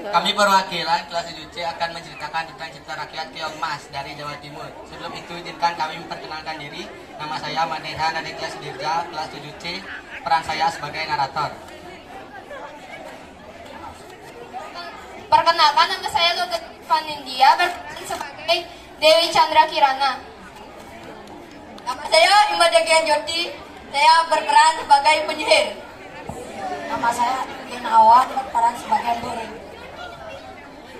Kami perwakilan kelas 7C akan menceritakan tentang cerita rakyat Keong Mas dari Jawa Timur. Sebelum itu izinkan kami memperkenalkan diri. Nama saya Madeha dari kelas Dirja, kelas 7C. Peran saya sebagai narator. Perkenalkan, nama saya Lugat Fanindia, berperan sebagai Dewi Chandra Kirana. Nama saya Imadagian Joti, saya berperan sebagai penyihir. Nama saya Ina Awan, berperan sebagai Duri.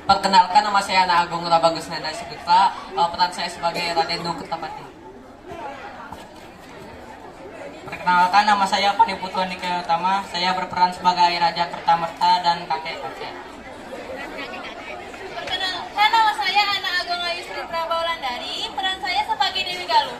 Perkenalkan, nama saya Ana Agung Rabagus Nanda Sukuta, peran saya sebagai Raden Nu Kertapati. Perkenalkan, nama saya Paniputuan Dika Utama. Saya berperan sebagai Raja Kertamerta dan kakek-kakek. Perkenalkan, nama saya Ana Agung Ayusri Prabaulandari, peran saya sebagai Dewi Galuh.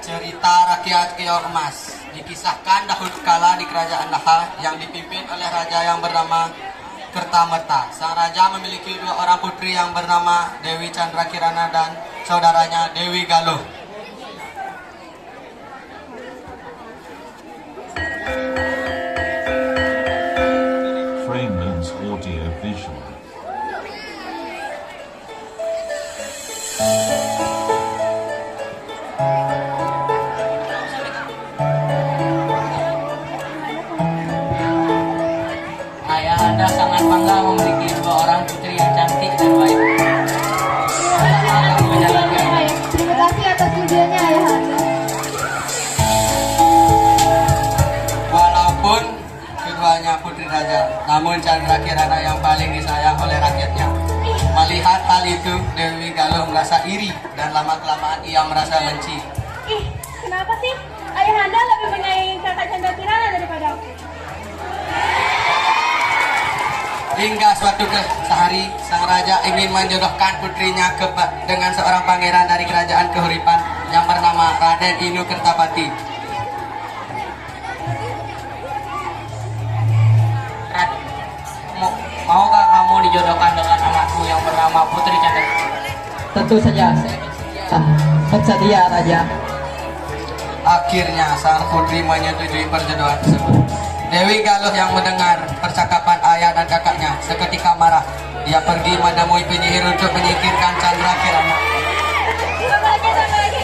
Cerita rakyat Keong Mas dikisahkan dahulu kala di kerajaan Laha yang dipimpin oleh raja yang bernama Kertamerta. Sang raja memiliki dua orang putri yang bernama Dewi Chandra Kirana dan saudaranya Dewi Galuh. Framelands Audio Visual. Ayah Anda sangat bangga memiliki dua orang putri yang cantik dan baik. Akan menjalankan. Terima kasih atas pujiannya, Ayah Anda. Walaupun keduanya putri raja, namun Chandra Kirana yang paling disayang oleh rakyatnya. Melihat hal itu, Dewi Galuh merasa iri dan lama-kelamaan ia merasa benci. Ih, kenapa sih Ayah Anda lebih menyayangi kakak Chandra Kirana daripada aku? Hingga suatu sehari, sang raja ingin menjodohkan putrinya dengan seorang pangeran dari kerajaan Kehuripan yang bernama Raden Inu Kertapati. Maukah kamu dijodohkan dengan anakku yang bernama Putri Chandra? Tentu saja, bersedia Raja. Akhirnya sang putri menyetujui perjodohan tersebut. Dewi Galuh yang mendengar percakapan ayah dan kakaknya seketika marah. Dia pergi menemui penyihir untuk menyingkirkan Chandra Kirana. Sama lagi.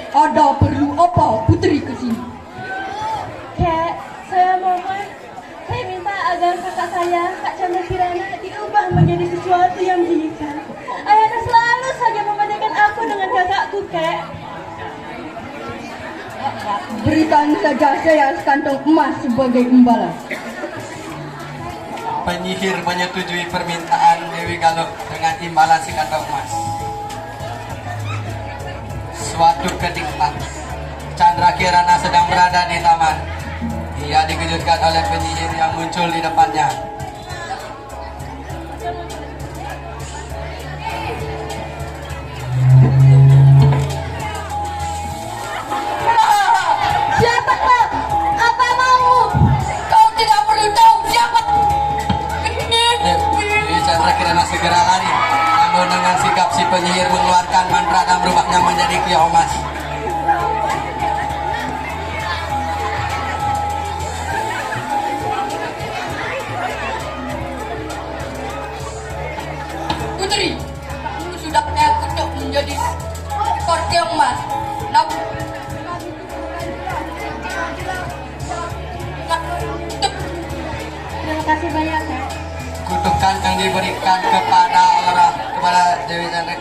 Ada perlu apa putri ke sini? Kek, saya mohon, saya minta agar kakak saya, Kak Chandra Kirana, diubah menjadi sesuatu yang jika. Ayah Anda selalu saja membandingkan aku dengan kakakku, Kek. Berikan saja saya sekantong emas sebagai imbalan. Penyihir menyetujui permintaan Dewi Galuh dengan imbalan sekantong emas. Suatu ketika, Chandra Kirana sedang berada di taman. Ia dikejutkan oleh penyihir yang muncul di depannya. Siapa kau? Apa mau? Kau tidak perlu tahu siapa. Dewi Chandra Kirana segera lari. Namun dengan sikap si penyihir mengeluarkan mantra dan berubahnya menjadi Keong Mas. Putri, kamu sudah saya kutuk menjadi ekor Keong Mas. Namun, Terima kasih banyak, Kek. Kutukan yang diberikan kepada Dewi Chandra.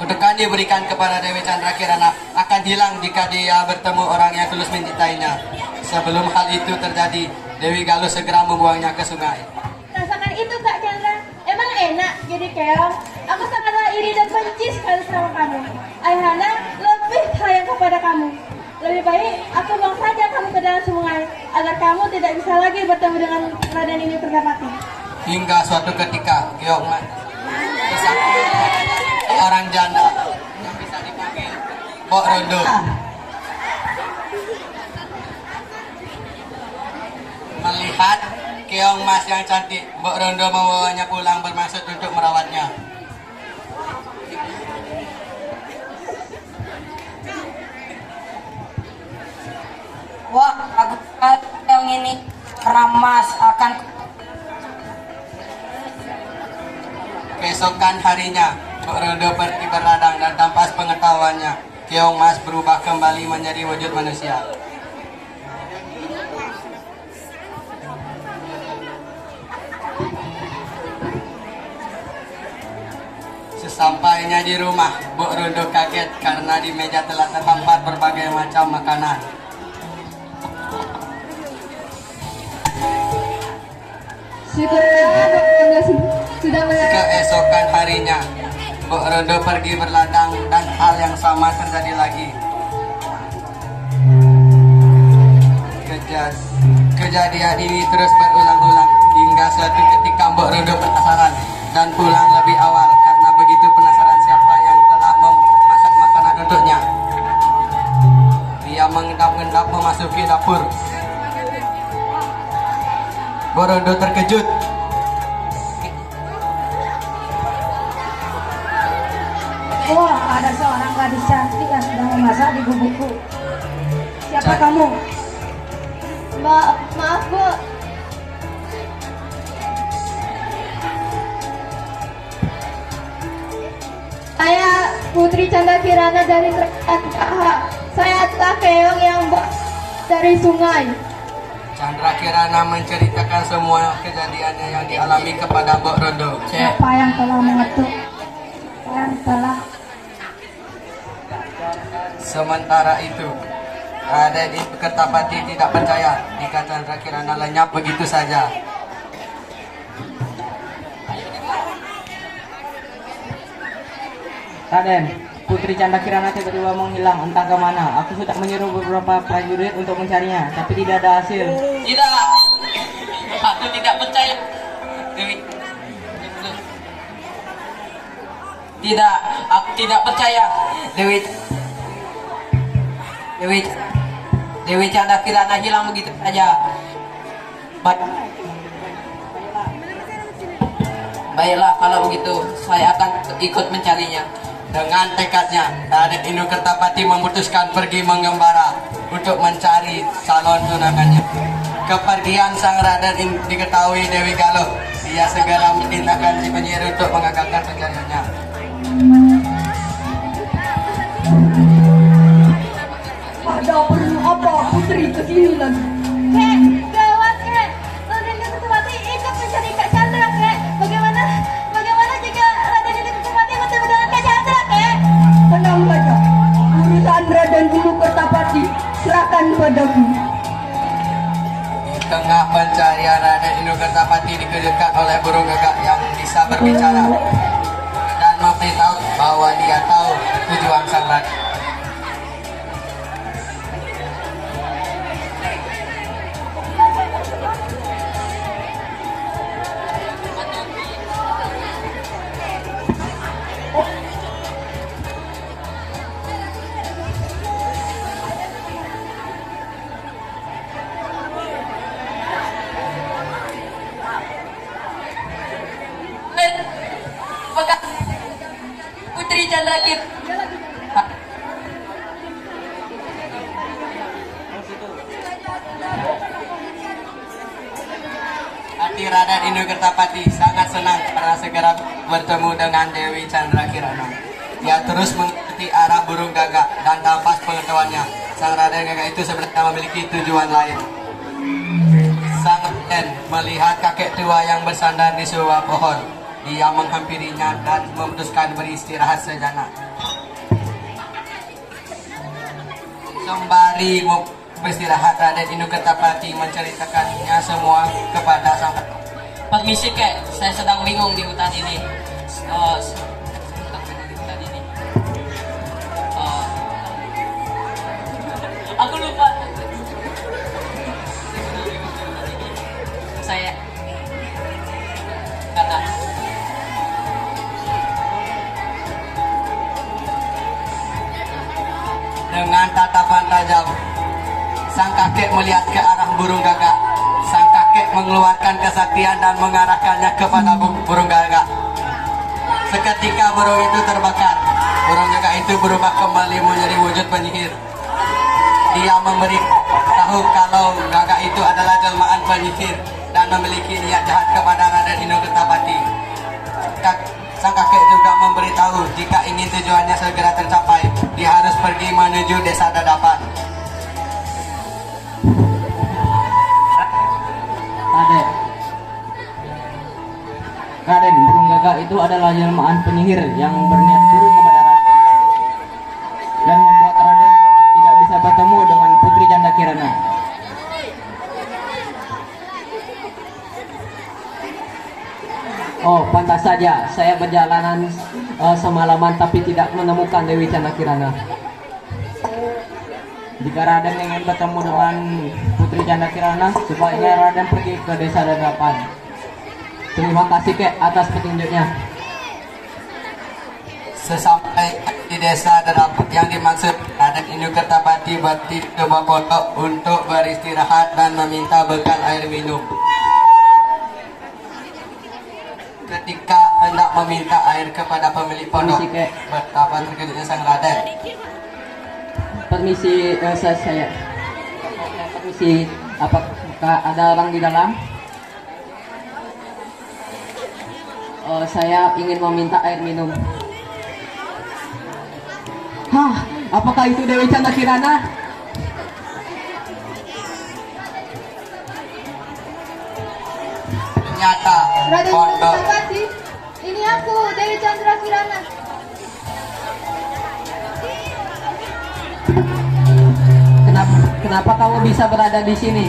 Kutukan diberikan kepada Dewi Chandra Kirana akan hilang jika dia bertemu orang yang tulus mencintainya. Sebelum hal itu terjadi, Dewi Galuh segera membuangnya ke sungai. Rasakan itu, Kak Chandra. Emang enak jadi keong? Aku sangat iri dan benci sekali sama kamu. Ayahanda lebih sayang kepada kamu. Lebih baik aku buang saja kamu ke dalam sungai agar kamu tidak bisa lagi bertemu dengan Raden ini Kertapati. Hingga suatu ketika Kiong Mas disangkut orang janda yang bisa dipanggil Mbok Rondo. Melihat Keong Mas yang cantik, Mbok Rondo membawanya pulang bermaksud untuk merawatnya. Wah, aku yang ini keramas akan Keesokan harinya, Mbok Rondo pergi berladang dan tanpa pengetahuannya, Keong Mas berubah kembali menjadi wujud manusia. Sesampainya di rumah, Mbok Rondo kaget karena di meja telah terdampar berbagai macam makanan. Keesokan harinya, Mbok Rondo pergi berladang dan hal yang sama terjadi lagi. Kejadian ini terus berulang-ulang hingga suatu ketika Mbok Rondo penasaran dan pulang lebih awal karena begitu penasaran siapa yang telah memasak makanan untuknya. Dia mengendap-endap memasuki dapur. Mbok Rondo terkejut. Wah, ada seorang gadis cantik yang sedang memasak di gubukku. Siapa kamu? Mbak, maaf Bu. Saya Putri Canda Kirana dari Kerajaan Kaha. Saya adalah Keong yang dari sungai. Chandra Kirana menceritakan semua kejadiannya yang dialami kepada Mbok Rondo. Siapa yang telah mengetuk? Yang telah Sementara itu, Raden Kertapati tidak percaya jika Chandra Kirana lenyap begitu saja. Raden, Putri Canda Kirana tiba-tiba menghilang entah kemana. Aku sudah menyuruh beberapa prajurit untuk mencarinya, tapi tidak ada hasil. Tidak, aku tidak percaya. Dewi. Tidak, aku tidak percaya. Dewi Canda Kirana hilang begitu saja. Baiklah, kalau begitu saya akan ikut mencarinya. Dengan tekadnya, Raden Inu Kertapati memutuskan pergi mengembara untuk mencari calon tunangannya. Kepergian sang Raden diketahui Dewi Galuh. Dia segera memerintahkan si penyihir untuk mengagalkan pencariannya. ada perlu apa Putri kesini lagi? Kek, gawat kek. Raden Kertapati ikut mencari Kak Chandra kek. Bagaimana jika Raden Kertapati bertemu dengan Kak Chandra kek? Tenang saja. Urusan Raden Kertapati serahkan padaku. Di tengah pencarian, Raden Inu Kertapati dikejutkan oleh burung gagak yang bisa berbicara dan memberitahu bahwa dia tahu tujuan sang Raden. Putri Chandra Kir. Hati Raden Inu Kertapati sangat senang karena segera bertemu dengan Dewi Chandra Kirana. Dia terus mengikuti arah burung gagak dan tanpa pengetahuannya, sang Raden gagak itu sebenarnya memiliki tujuan lain. Sang Raden melihat kakek tua yang bersandar di sebuah pohon. Dia menghampirinya dan memutuskan beristirahat sejenak. Sembari beristirahat, Raden Inu Kertapati menceritakannya semua kepada sang Permisi kek, saya sedang bingung di hutan ini. kakek melihat ke arah burung gagak. Sang kakek mengeluarkan kesaktian dan mengarahkannya kepada burung gagak. Seketika burung itu terbakar. Burung gagak itu berubah kembali menjadi wujud penyihir. Dia memberi tahu kalau gagak itu adalah jelmaan penyihir dan memiliki niat jahat kepada Raden Inu Kertapati. Sang kakek juga memberitahu jika ingin tujuannya segera tercapai, dia harus pergi menuju desa Dadapan. Raden, burung gagak itu adalah jelmaan penyihir yang berniat buruk kepada Raden dan membuat Raden tidak bisa bertemu dengan Putri Janda Kirana. Oh, pantas saja saya berjalanan semalaman tapi tidak menemukan Dewi Canda Kirana. Jika Raden ingin bertemu dengan Putri Canda Kirana, sebaiknya Raden pergi ke desa Dadapan. Terima kasih Kek atas petunjuknya. Sesampai di desa Dadapan yang dimaksud, Raden Inu Kertapati berhenti ke sebuah pondok untuk beristirahat dan meminta bekal air minum. Ketika hendak meminta air kepada pemilik pondok, Permisi, Kek. betapa terkejutnya sang Raden. Permisi, saya. Permisi, apakah ada orang di dalam? Saya ingin meminta air minum. Hah, apakah itu Dewi Canda Kirana? Ternyata Raden pondok Kertapati, ini aku Dewi Chandra Kirana. Kenapa kamu bisa berada di sini?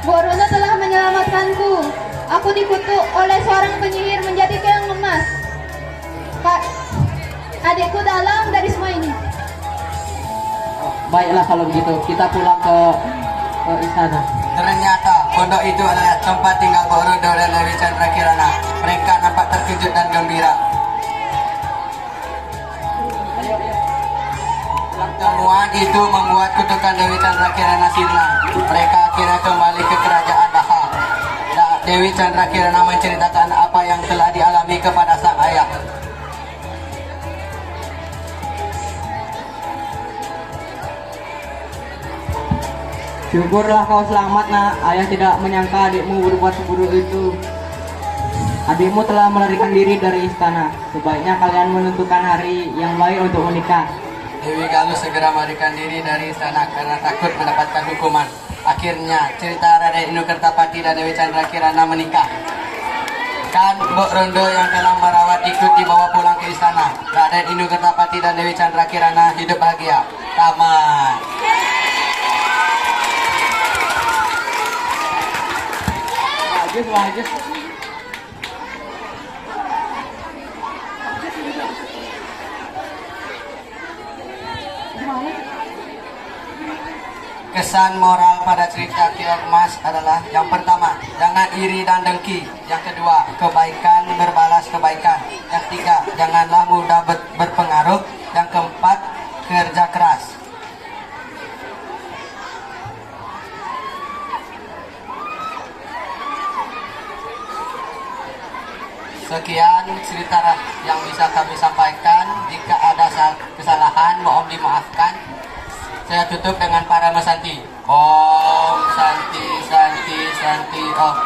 Borono telah menyelamatkanku. Aku dikutuk oleh seorang penyihir menjadi keong emas. Pak, adikku dalam dari semua ini. Baiklah kalau begitu, kita pulang ke istana. Ternyata pondok itu adalah tempat tinggal Borodo dan Dewi Chandra Kirana. Mereka nampak terkejut dan gembira. Temuan itu membuat kutukan Dewi Chandra Kirana sirna. Mereka akhirnya kembali ke kerajaan Daha. Dewi Chandra Kirana menceritakan apa yang telah dialami kepada sang ayah. Syukurlah kau selamat nak. Ayah tidak menyangka adikmu berbuat seburuk itu. Adikmu telah melarikan diri dari istana. Sebaiknya kalian menentukan hari yang baik untuk menikah. Dewi Galuh segera melarikan diri dari istana karena takut mendapatkan hukuman. Akhirnya cerita Raden Inu Kertapati dan Dewi Chandra Kirana menikah. Kan Mbok Rondo yang telah merawat ikut dibawa pulang ke istana. Raden Inu Kertapati dan Dewi Chandra Kirana hidup bahagia. Tamat. Bagus. Kesan moral pada cerita Keong Emas adalah yang pertama, jangan iri dan dengki. Yang kedua, kebaikan berbalas kebaikan. Yang ketiga, janganlah mudah berpengaruh. Yang keempat, kerja keras. Sekian cerita yang bisa kami sampaikan. Jika ada kesalahan, mohon dimaafkan. Saya tutup dengan para mesanti. Om Santi Santi Santi Om.